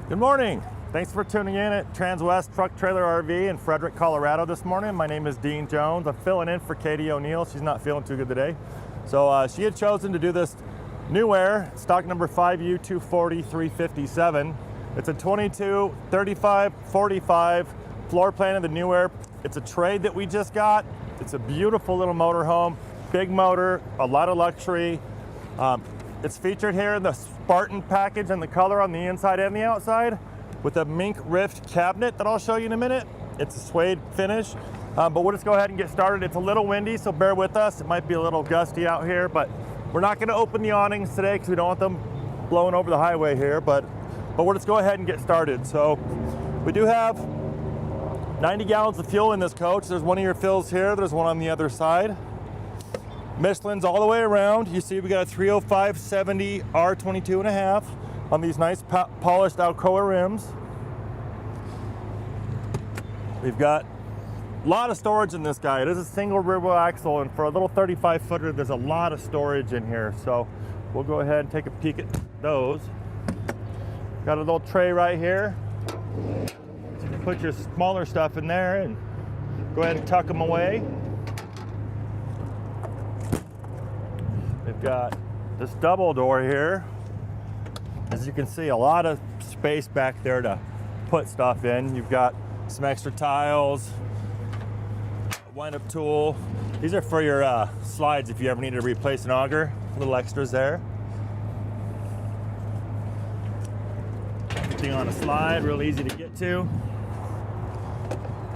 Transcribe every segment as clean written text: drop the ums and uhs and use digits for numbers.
Good morning. Thanks for tuning in at Transwest Truck Trailer RV in Frederick, Colorado this morning. My name is Dean Jones. I'm filling in for Katie O'Neill. She's not feeling too good today. So she had chosen to do this New Aire, stock number 5U240357. It's a 22, 35, 45 floor plan of the New Aire. It's a trade that we just got. It's a beautiful little motorhome, big motor, a lot of luxury. It's featured here in the Spartan package and the color on the inside and the outside with a mink rift cabinet that I'll show you in a minute. It's a suede finish, but we'll just go ahead and get started. It's a little windy, so bear with us. It might be a little gusty out here, but we're not gonna open the awnings today because we don't want them blowing over the highway here, but we'll just go ahead and get started. So we do have 90 gallons of fuel in this coach. There's one of your fills here, there's one on the other side. Michelin's all the way around. You see we got a 305/70 R22.5 on these nice polished Alcoa rims. We've got a lot of storage in this guy. It is a single rear wheel axle, and for a little 35 footer, there's a lot of storage in here. So we'll go ahead and take a peek at those. Got a little tray right here. So you can put your smaller stuff in there and go ahead and tuck them away. We've got this double door here. As you can see, a lot of space back there to put stuff in. You've got some extra tiles, a wind-up tool. These are for your slides if you ever need to replace an auger. Little extras there. Everything on a slide, real easy to get to.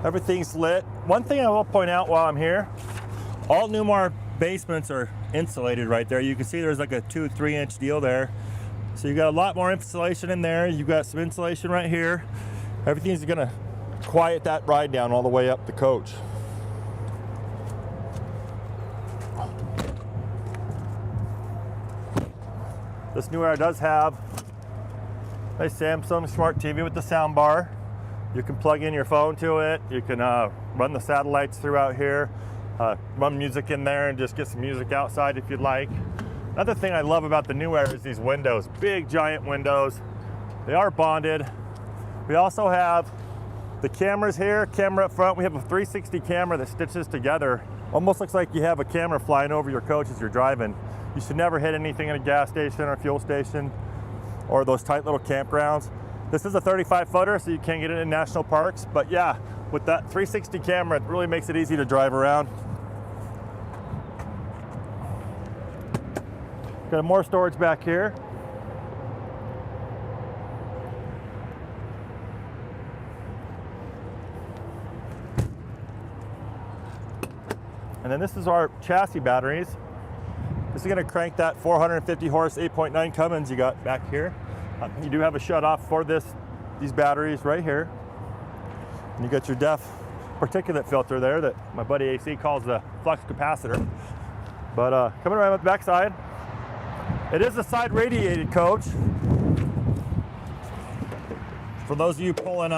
Everything's lit. One thing I will point out while I'm here, all Newmar basements are insulated right there. You can see there's like a 2-3 inch deal there. So you got a lot more insulation in there. You've got some insulation right here. Everything's gonna quiet that ride down all the way up the coach. This New Aire does have a Samsung Smart TV with the sound bar. You can plug in your phone to it. You can run the satellites throughout here. Run music in there and just get some music outside if you'd like. Another thing I love about the New Aire is these windows, big giant windows. They are bonded. We also have the cameras here, camera up front. We have a 360 camera that stitches together. Almost looks like you have a camera flying over your coach as you're driving. You should never hit anything at a gas station or a fuel station or those tight little campgrounds. This is a 35 footer, so you can't get it in national parks, but yeah, with that 360 camera, it really makes it easy to drive around. Got more storage back here. And then this is our chassis batteries. This is gonna crank that 450 horse 8.9 Cummins you got back here. You do have a shut off for these batteries right here. And you got your DEF particulate filter there that my buddy AC calls the flux capacitor. But coming around the back side, it is a side radiated coach. For those of you pulling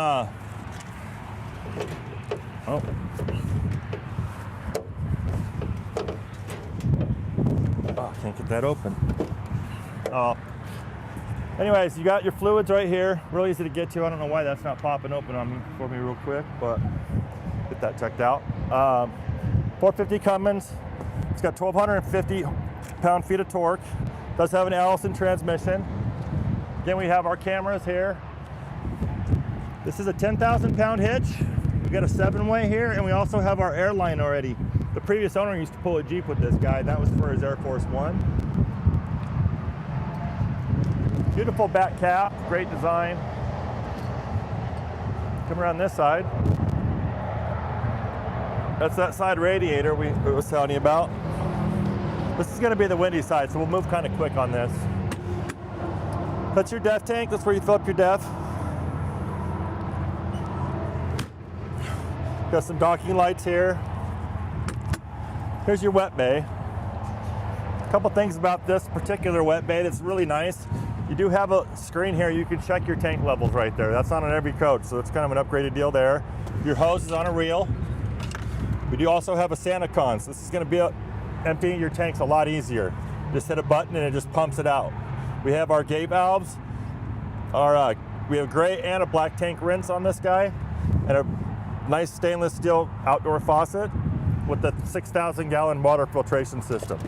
can't get that open. Anyways, you got your fluids right here, real easy to get to. I don't know why that's not popping open on me for me real quick, but get that checked out. 450 Cummins. It's got 1,250 pound-feet of torque. Does have an Allison transmission. Again, we have our cameras here. This is a 10,000 pound hitch. We got a 7-way here, and we also have our airline already. The previous owner used to pull a Jeep with this guy. That was for his Air Force One. Beautiful back cap, great design. Come around this side. That's that side radiator we was telling you about. This is gonna be the windy side, so we'll move kind of quick on this. That's your DEF tank, that's where you fill up your DEF. Got some docking lights here. Here's your wet bay. A couple things about this particular wet bay that's really nice. You do have a screen here, you can check your tank levels right there. That's not on every coach, so it's kind of an upgraded deal there. Your hose is on a reel. We do also have a SantaCon, so this is gonna be emptying your tanks a lot easier. Just hit a button and it just pumps it out. We have our gate valves, our We have a gray and a black tank rinse on this guy, and a nice stainless steel outdoor faucet with the 6,000 gallon water filtration system.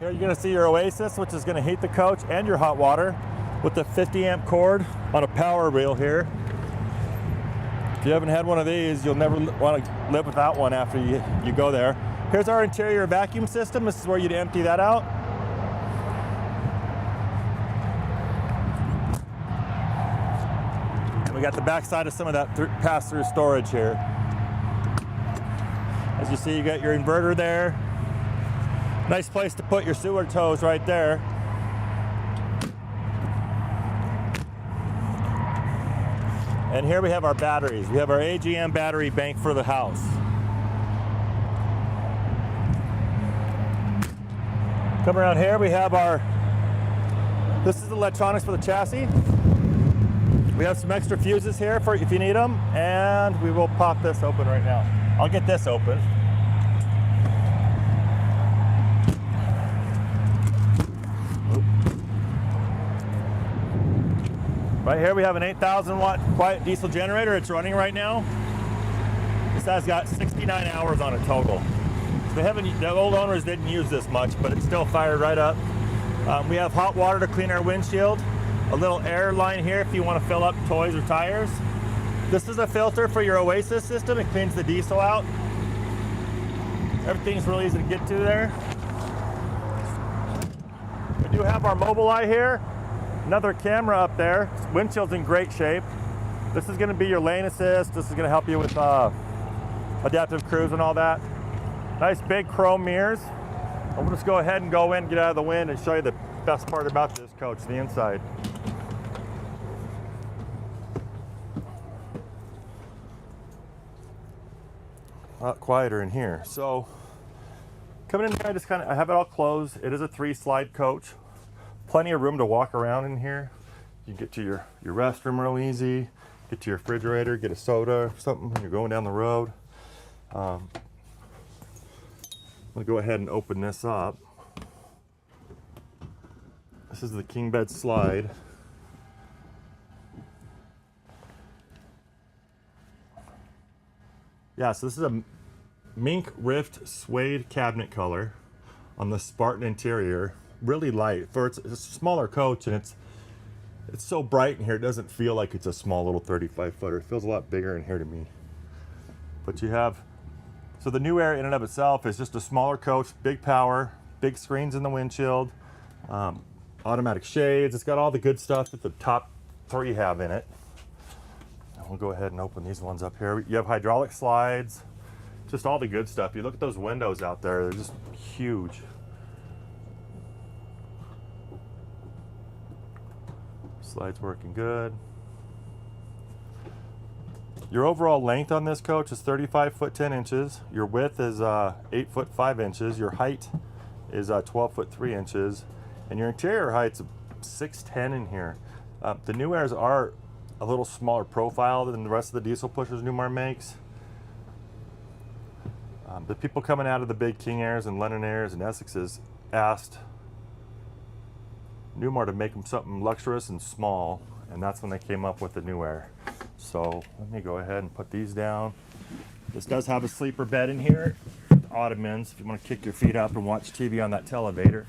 Here you're going to see your Oasis, which is going to heat the coach and your hot water with the 50 amp cord on a power reel here. If you haven't had one of these, you'll never want to live without one after you go there. Here's our interior vacuum system. This is where you'd empty that out. And we got the back side of some of that pass-through storage here. As you see, you got your inverter there. Nice place to put your sewer toes right there. And here we have our batteries. We have our AGM battery bank for the house. Come around here, we have this is electronics for the chassis. We have some extra fuses here for if you need them, and we will pop this open right now. I'll get this open. Right here we have an 8,000 watt quiet diesel generator. It's running right now. This has got 69 hours on it total. So the old owners didn't use this much, but it's still fired right up. We have hot water to clean our windshield. A little air line here if you want to fill up toys or tires. This is a filter for your Oasis system. It cleans the diesel out. Everything's really easy to get to there. We do have our Mobileye here. Another camera up there. Windshield's in great shape. This is going to be your lane assist. This is going to help you with adaptive cruise and all that. Nice big chrome mirrors. I'll just go ahead and go in, get out of the wind, and show you the best part about this coach, the inside. A lot quieter in here. So coming in here, I have it all closed. It is a 3-slide coach. Plenty of room to walk around in here. You can get to your restroom real easy, get to your refrigerator, get a soda or something when you're going down the road. I'm gonna go ahead and open this up. This is the king bed slide. Yeah, so this is a mink rift suede cabinet color on the Spartan interior. Really light it's a smaller coach, and it's so bright in here. It doesn't feel like it's a small little 35 footer. It feels a lot bigger in here to me. But so the New Aire in and of itself is just a smaller coach, big power, big screens in the windshield, automatic shades. It's got all the good stuff that the top 3 have in it. And we'll go ahead and open these ones up here. You have hydraulic slides, just all the good stuff. You look at those windows out there, they're just huge. Slides working good. Your overall length on this coach is 35 foot 10 inches. Your width is 8 foot 5 inches. Your height is 12 foot 3 inches. And your interior height's 6'10" in here. The New Aires are a little smaller profile than the rest of the diesel pushers Newmar makes. The people coming out of the big King Aires and London Aires and Essexes asked Newmar to make them something luxurious and small, and that's when they came up with the New Aire. So let me go ahead and put these down. This does have a sleeper bed in here, ottomans if you want to kick your feet up and watch TV on that televator.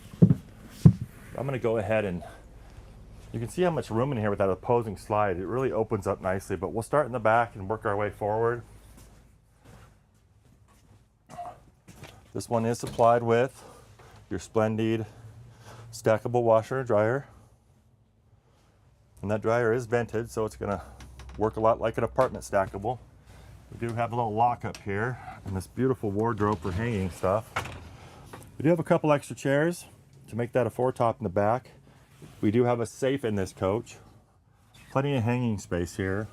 I'm going to go ahead and you can see how much room in here with that opposing slide. It really opens up nicely, but we'll start in the back and work our way forward. This one is supplied with your Splendid stackable washer and dryer, and that dryer is vented, so it's going to work a lot like an apartment stackable. We do have a little lock up here and this beautiful wardrobe for hanging stuff. We do have a couple extra chairs to make that a foretop in the back. We do have a safe in this coach, plenty of hanging space here,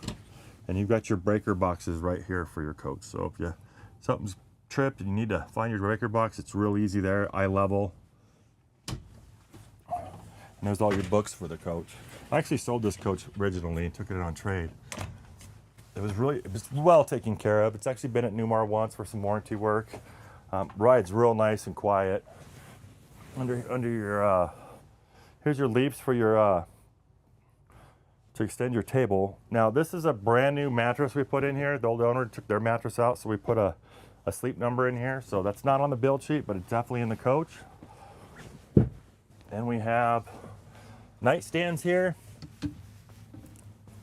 and you've got your breaker boxes right here for your coach. So if something's tripped and you need to find your breaker box, it's real easy there, eye level. And there's all your books for the coach. I actually sold this coach originally and took it on trade. It was well taken care of. It's actually been at Newmar once for some warranty work. Rides real nice and quiet. under your, here's your leaps for your, to extend your table. Now this is a brand new mattress we put in here. The old owner took their mattress out, so we put a sleep number in here. So that's not on the build sheet, but it's definitely in the coach. And we have nightstands here.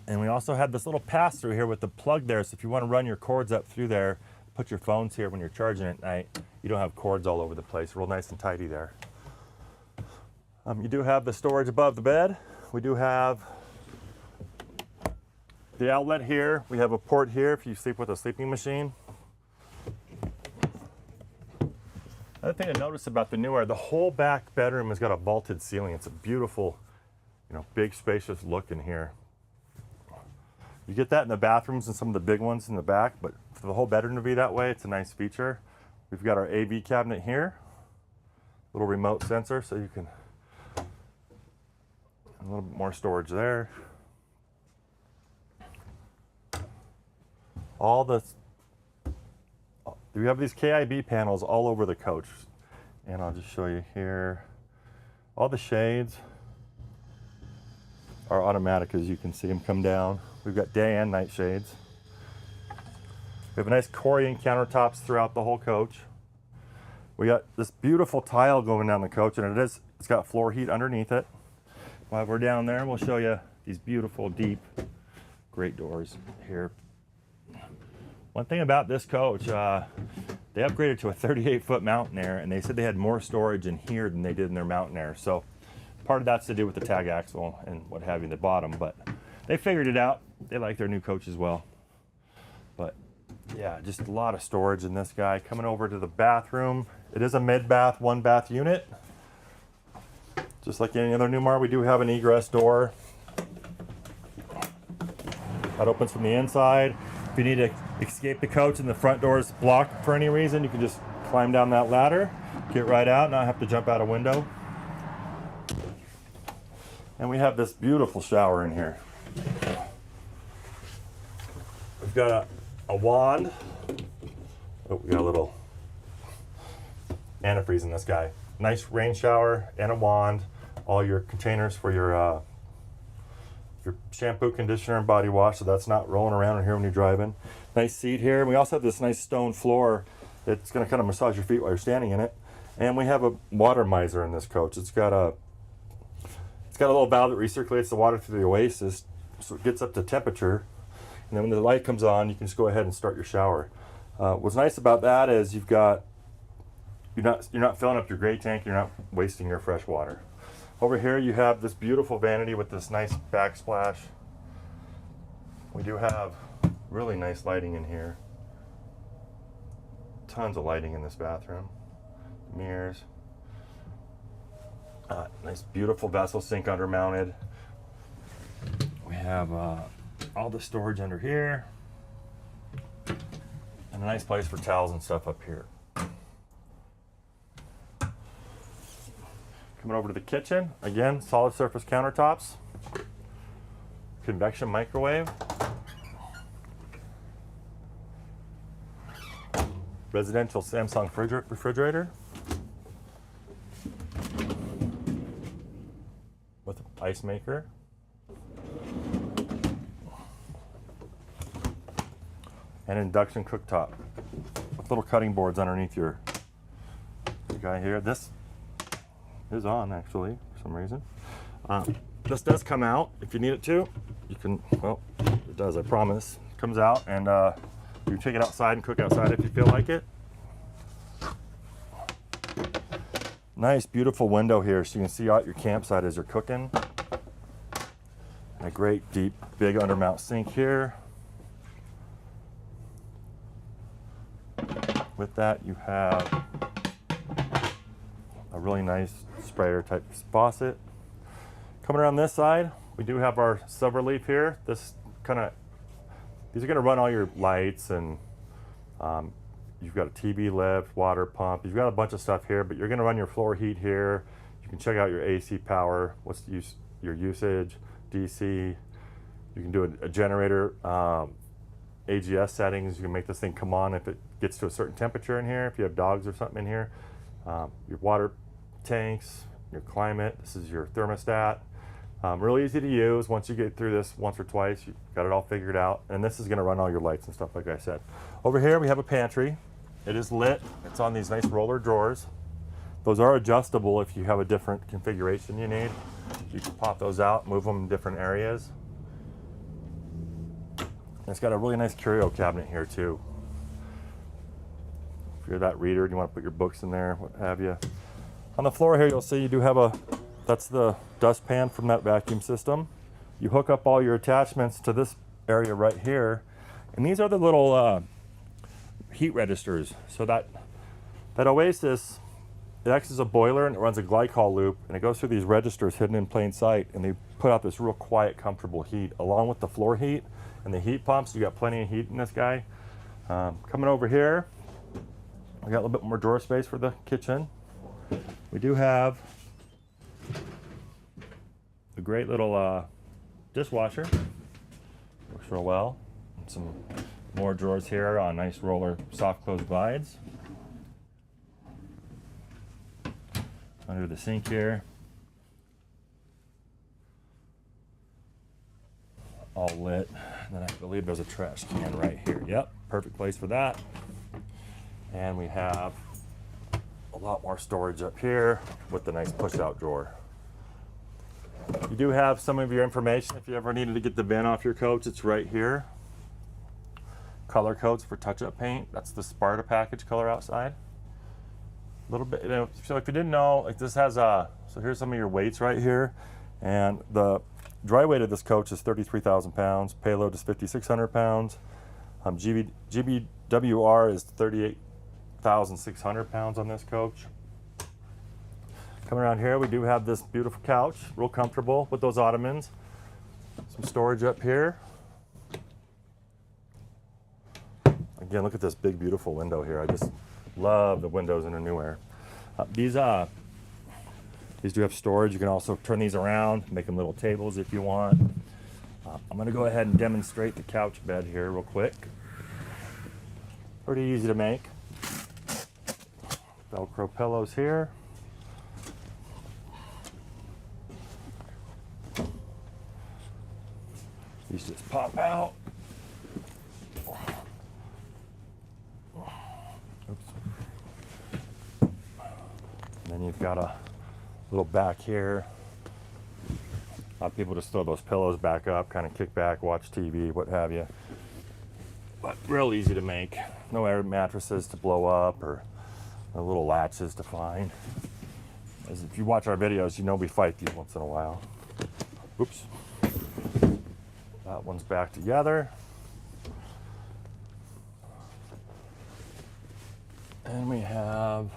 And we also have this little pass-through here with the plug there. So if you want to run your cords up through there, put your phones here when you're charging at night, you don't have cords all over the place. Real nice and tidy there. You do have the storage above the bed. We do have the outlet here. We have a port here if you sleep with a sleeping machine. Another thing to notice about the New Aire, the whole back bedroom has got a vaulted ceiling. It's a beautiful, big spacious look in here. You get that in the bathrooms and some of the big ones in the back, but for the whole bedroom to be that way, it's a nice feature. We've got our AV cabinet here, little remote sensor, so you can, a little bit more storage there. We have these KIB panels all over the coach, and I'll just show you here. All the shades are automatic, as you can see them come down. We've got day and night shades. We have a nice Corian countertops throughout the whole coach. We got this beautiful tile going down the coach, and it's got floor heat underneath it. While we're down there, we'll show you these beautiful, deep, great doors here. One thing about this coach, they upgraded to a 38-foot Mountain Air, and they said they had more storage in here than they did in their Mountain Air. So part of that's to do with the tag axle and what have you in the bottom, but they figured it out. They like their new coach as well. But yeah, just a lot of storage in this guy. Coming over to the bathroom, it is a mid-bath, one-bath unit. Just like any other Newmar, we do have an egress door that opens from the inside. If you need to escape the coach and the front door is blocked for any reason, you can just climb down that ladder, get right out, not have to jump out a window. And we have this beautiful shower in here. We've got a wand. Oh, we got a little antifreeze in this guy. Nice rain shower and a wand. All your containers for your shampoo, conditioner, and body wash, so that's not rolling around in here when you're driving. Nice seat here. And we also have this nice stone floor that's going to kind of massage your feet while you're standing in it. And we have a water miser in this coach. It's got a little valve that recirculates the water through the Oasis, so it gets up to temperature. And then when the light comes on, you can just go ahead and start your shower. What's nice about that is you're not filling up your gray tank. You're not wasting your fresh water. Over here you have this beautiful vanity with this nice backsplash. We do have really nice lighting in here. Tons of lighting in this bathroom. Mirrors. Nice beautiful vessel sink undermounted. We have all the storage under here. And a nice place for towels and stuff up here. Coming over to the kitchen, again, solid surface countertops, convection microwave, residential Samsung refrigerator with an ice maker, and induction cooktop with little cutting boards underneath your guy here. This is on actually for some reason. This does come out if you need it to. You can, well, it does, I promise. It comes out, and you can take it outside and cook outside if you feel like it. Nice beautiful window here so you can see out your campsite as you're cooking. And a great deep big undermount sink here. With that you have a really nice sprayer type faucet. Coming around this side, we do have our silver leaf here. These are going to run all your lights, and you've got a TV lift, water pump. You've got a bunch of stuff here, but you're going to run your floor heat here. You can check out your AC power, what's your usage, DC. You can do a generator, AGS settings. You can make this thing come on if it gets to a certain temperature in here. If you have dogs or something in here, your water tanks, your climate. This is your thermostat. Really easy to use. Once you get through this once or twice, you've got it all figured out. And this is gonna run all your lights and stuff, like I said. Over here, we have a pantry. It is lit. It's on these nice roller drawers. Those are adjustable if you have a different configuration you need. You can pop those out, move them in different areas. And it's got a really nice curio cabinet here too. If you're that reader and you want to put your books in there, what have you. On the floor here, you'll see you do have that's the dustpan from that vacuum system. You hook up all your attachments to this area right here. And these are the little heat registers. So that Oasis, it acts as a boiler and it runs a glycol loop and it goes through these registers hidden in plain sight, and they put out this real quiet, comfortable heat along with the floor heat and the heat pumps. You got plenty of heat in this guy. Coming over here, we got a little bit more drawer space for the kitchen. We do have a great little dishwasher. Works real well. And some more drawers here on nice roller soft close glides. Under the sink here. All lit. And then I believe there's a trash can right here. Yep, perfect place for that. And we have a lot more storage up here with the nice push-out drawer. You do have some of your information if you ever needed to get the bin off your coach. It's right here. Color codes for touch-up paint. That's the Sparta package color outside. A little bit, so if you didn't know, like this has so here's some of your weights right here, and the dry weight of this coach is 33,000 pounds. Payload is 5,600 pounds. GBWR is 38,600 pounds on this coach. Coming around here, we do have this beautiful couch, real comfortable with those ottomans. Some storage up here. Again, look at this big, beautiful window here. I just love the windows in a New Aire. These do have storage. You can also turn these around, make them little tables if you want. I'm going to go ahead and demonstrate the couch bed here real quick. Pretty easy to make. Velcro pillows here. These just pop out. Oops. And then you've got a little back here. A lot of people just throw those pillows back up, kind of kick back, watch TV, what have you. But real easy to make. No air mattresses to blow up or no little latches to find. As if you watch our videos, you know we fight these once in a while. Oops. That one's back together. And we have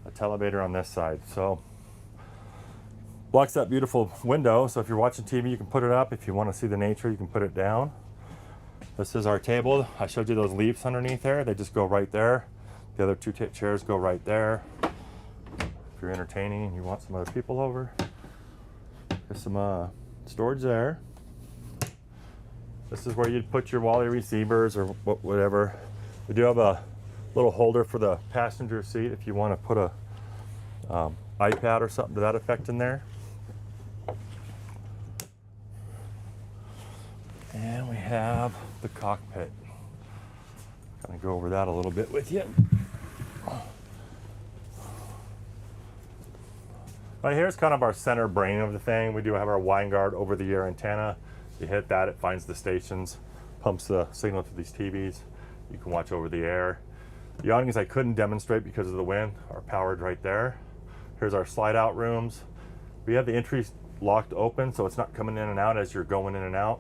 a televator on this side. So blocks that beautiful window. So if you're watching TV, you can put it up. If you want to see the nature, you can put it down. This is our table. I showed you those leaves underneath there. They just go right there. The other two chairs go right there. If you're entertaining and you want some other people over, there's some storage there. This is where you'd put your Wally receivers or whatever. We do have a little holder for the passenger seat if you want to put a iPad or something to that effect in there. And we have the cockpit. Kind of go over that a little bit with you. Right here is kind of our center brain of the thing. We do have our wine guard over the ear antenna. You hit that, it finds the stations, pumps the signal to these TVs. You can watch over the air. The awnings I couldn't demonstrate because of the wind are powered right there. Here's our slide out rooms. We have the entries locked open so it's not coming in and out as you're going in and out.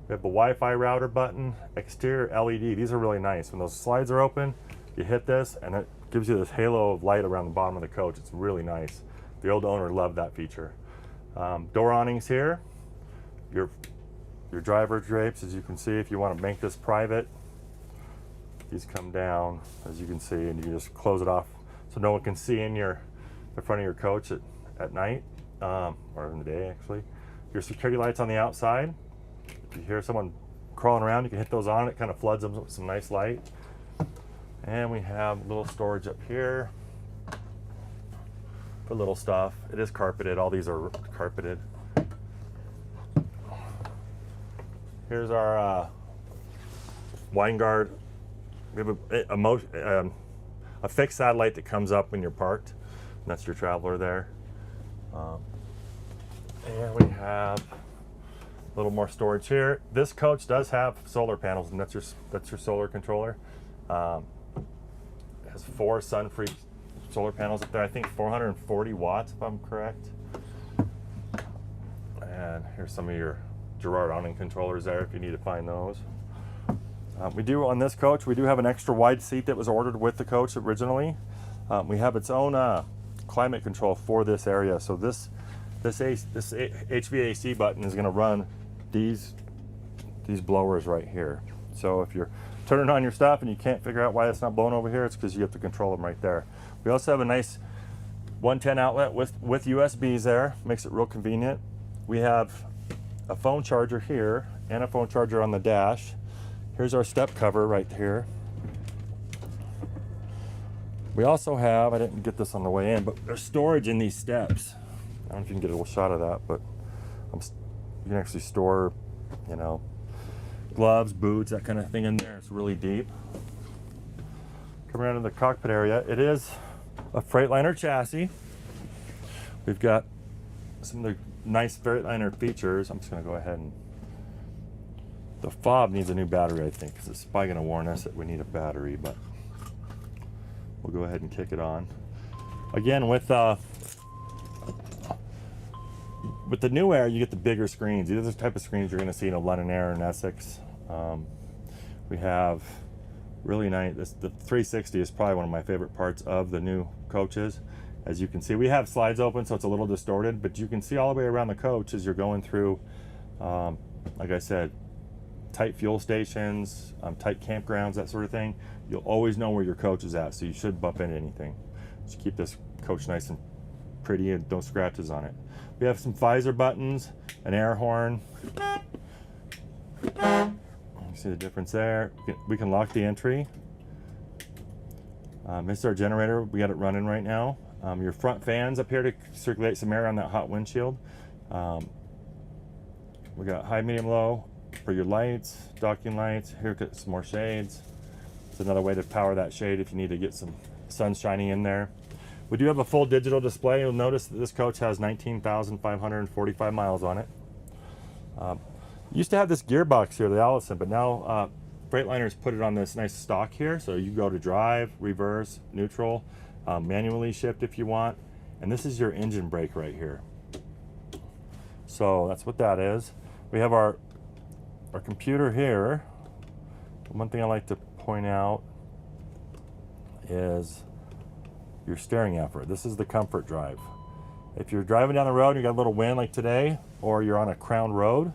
We have the Wi-Fi router button, exterior LED. These are really nice. When those slides are open, you hit this and it gives you this halo of light around the bottom of the coach. It's really nice. The old owner loved that feature. Door awnings here. Your driver drapes, as you can see, if you want to make this private, these come down, as you can see, and you just close it off so no one can see in the front of your coach at night, or in the day actually. Your security lights on the outside. If you hear someone crawling around, you can hit those on, it kind of floods them with some nice light. And we have a little storage up here for little stuff. It is carpeted. All these are carpeted. Here's our wine guard. We have a fixed satellite that comes up when you're parked. And that's your traveler there. And we have a little more storage here. This coach does have solar panels, and that's your solar controller. It has 4 sun-free solar panels up there. I think 440 watts, if I'm correct. And here's some of your Gerard awning controllers there if you need to find those. We do on this coach, we do have an extra wide seat that was ordered with the coach originally. We have its own climate control for this area. So this HVAC button is going to run these blowers right here. So if you're turning on your stuff and you can't figure out why it's not blowing over here, it's because you have to control them right there. We also have a nice 110 outlet with USBs there, makes it real convenient. We have a phone charger here and a phone charger on the dash. Here's our step cover right here. We also have, I didn't get this on the way in, but there's storage in these steps. I don't know if you can get a little shot of that, but you can actually store, you know, gloves, boots, that kind of thing in there. It's really deep. Come around to the cockpit area. It is a Freightliner chassis. We've got some of the nice Freightliner features. I'm just going to go ahead and... The fob needs a new battery, I think, because it's probably going to warn us that we need a battery, but we'll go ahead and kick it on. Again, with the New Aire, you get the bigger screens. These are the type of screens you're going to see in a London Aire and Essex. We have really nice, the 360 is probably one of my favorite parts of the new coaches. As you can see, we have slides open, so it's a little distorted, but you can see all the way around the coach as you're going through, like I said, tight fuel stations, tight campgrounds, that sort of thing. You'll always know where your coach is at, so you shouldn't bump into anything. Just keep this coach nice and pretty and no scratches on it. We have some visor buttons, an air horn. You see the difference there. We can lock the entry. This is our generator. We got it running right now. Your front fans up here to circulate some air on that hot windshield. We got high, medium, low for your lights, docking lights. Here, got some more shades. It's another way to power that shade if you need to get some sun shining in there. We do have a full digital display. You'll notice that this coach has 19,545 miles on it. Used to have this gearbox here, the Allison, but now Freightliner's put it on this nice stock here. So you go to drive, reverse, neutral, manually shift if you want. And this is your engine brake right here. So that's what that is. We have our computer here. One thing I like to point out is your steering effort. This is the comfort drive. If you're driving down the road and you got a little wind like today, or you're on a crowned road,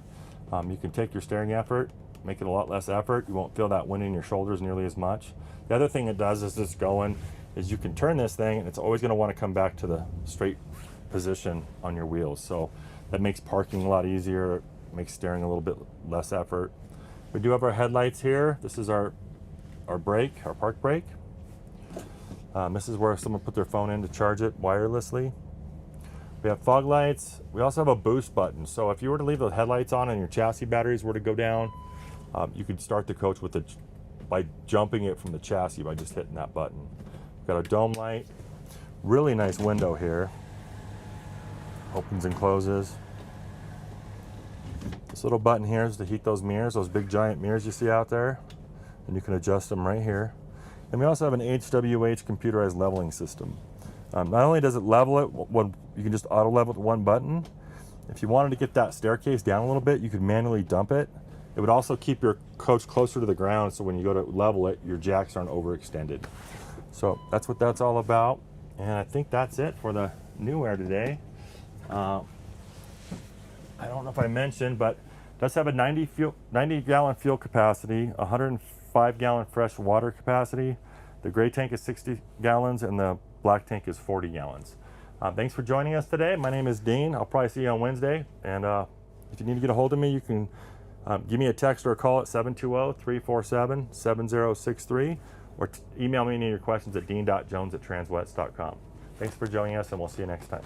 you can take your steering effort, make it a lot less effort. You won't feel that wind in your shoulders nearly as much. The other thing it does is this going is you can turn this thing and it's always going to want to come back to the straight position on your wheels. So that makes parking a lot easier, makes steering a little bit less effort. We do have our headlights here. This is our brake, our park brake. This is where someone put their phone in to charge it wirelessly. We have fog lights. We also have a boost button. So if you were to leave the headlights on and your chassis batteries were to go down, you could start the coach with by jumping it from the chassis by just hitting that button. We've got a dome light. Really nice window here. Opens and closes. This little button here is to heat those mirrors, those big giant mirrors you see out there. And you can adjust them right here. And we also have an HWH computerized leveling system. Not only does it level it, you can just auto level it with one button. If you wanted to get that staircase down a little bit, you could manually dump it. It would also keep your coach closer to the ground, so when you go to level it, your jacks aren't overextended. So that's what that's all about. And I think that's it for the New Aire today. I don't know if I mentioned, but it does have a 90 gallon fuel capacity, 105 gallon fresh water capacity. The gray tank is 60 gallons and the black tank is 40 gallons. Thanks for joining us today. My name is Dean. I'll probably see you on Wednesday. And if you need to get a hold of me, you can give me a text or a call at 720-347-7063, or email me any of your questions at dean.jones@transwest.com. Thanks for joining us, and we'll see you next time.